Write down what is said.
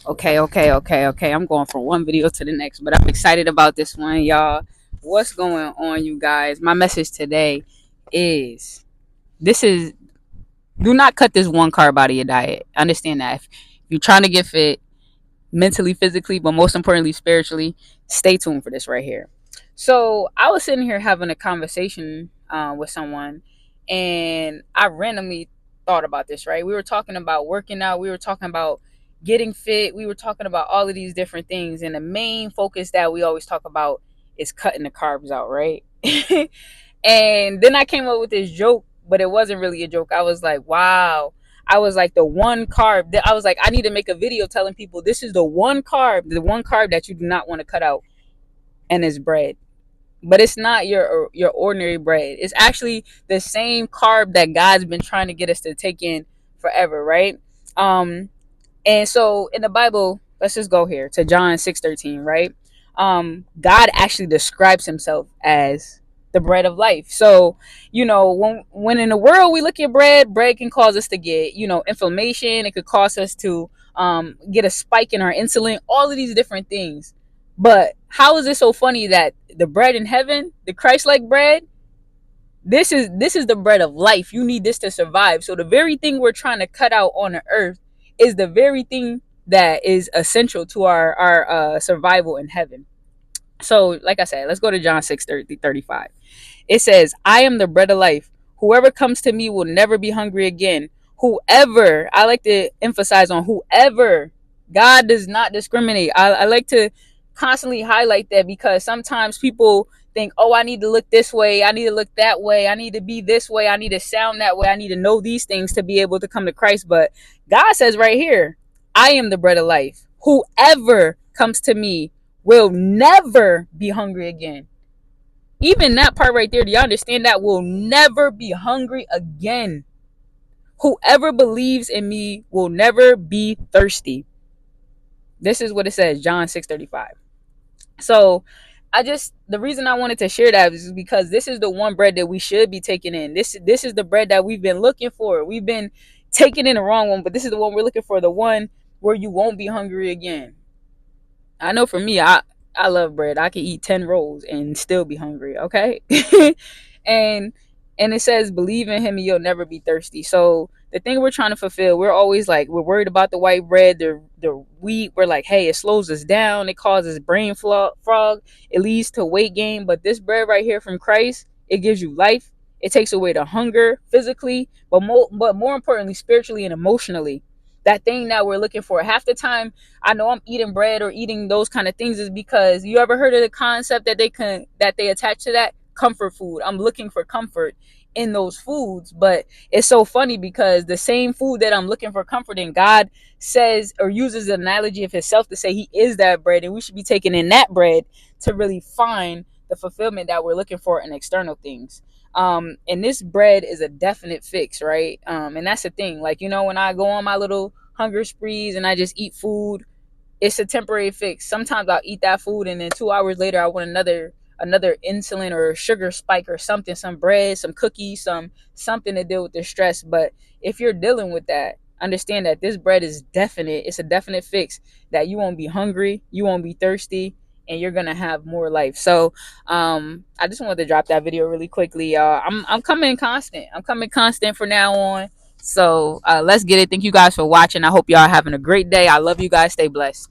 Okay. I'm going from one video to the next, but I'm excited about this one, y'all. What's going on, you guys? My message today is this is do not cut this one carb out of your diet. Understand that if you're trying to get fit mentally, physically, but most importantly, spiritually, stay tuned for this right here. So I was sitting here having a conversation with someone, and I randomly thought about this. Right, we were talking about working out. We were talking about getting fit. We were talking about all of these different things, and the main focus that we always talk about is cutting the carbs out, right? And then I came up with this joke, but it wasn't really a joke. I was like, wow. I was like, the one carb that I was like, I need to make a video telling people this is the one carb that you do not want to cut out, and it's bread. But it's not your ordinary bread. It's actually the same carb that God's been trying to get us to take in forever, right? Um, and so in the Bible, let's just go here to John 6:13, right? God actually describes himself as the bread of life. So, when in the world we look at bread can cause us to get, inflammation. It could cause us to get a spike in our insulin, all of these different things. But how is it so funny that the bread in heaven, the Christ-like bread, this is the bread of life. You need this to survive. So the very thing we're trying to cut out on the earth is the very thing that is essential to our survival in heaven. So, like I said, let's go to John 6:35. It says, I am the bread of life. Whoever comes to me will never be hungry again. Whoever, I like to emphasize on whoever. God does not discriminate. I like to constantly highlight that, because sometimes people think, oh, I need to look this way. I need to look that way. I need to be this way. I need to sound that way. I need to know these things to be able to come to Christ. But God says right here, I am the bread of life. Whoever comes to me will never be hungry again. Even that part right there, do you understand that? Will never be hungry again. Whoever believes in me will never be thirsty. This is what it says, John 6:35. So the reason I wanted to share that is because this is the one bread that we should be taking in. This is the bread that we've been looking for. We've been taking in the wrong one, but this is the one we're looking for, the one where you won't be hungry again. I know for me, I love bread. I can eat 10 rolls and still be hungry, okay? and and it says believe in him and you'll never be thirsty. So the thing we're trying to fulfill, we're always like, we're worried about the white bread, the wheat. We're like, hey, it slows us down, it causes brain fog, it leads to weight gain. But this bread right here from Christ, it gives you life. It takes away the hunger physically, but more importantly, spiritually and emotionally. That thing that we're looking for. Half the time I know I'm eating bread or eating those kind of things is because, you ever heard of the concept that they attach to that? Comfort food. I'm looking for comfort in those foods. But it's so funny because the same food that I'm looking for comfort in, God says or uses the analogy of himself to say he is that bread, and we should be taking in that bread to really find the fulfillment that we're looking for in external things. And this bread is a definite fix, right? And that's the thing. Like, when I go on my little hunger sprees and I just eat food, it's a temporary fix. Sometimes I'll eat that food and then 2 hours later I want another insulin or sugar spike or something, some bread, some cookies, something to deal with the stress. But if you're dealing with that, understand that this bread is definite. It's a definite fix that you won't be hungry, you won't be thirsty, and you're gonna have more life. So I just wanted to drop that video really quickly, y'all. I'm coming constant. I'm coming constant from now on. So let's get it. Thank you guys for watching. I hope y'all are having a great day. I love you guys. Stay blessed.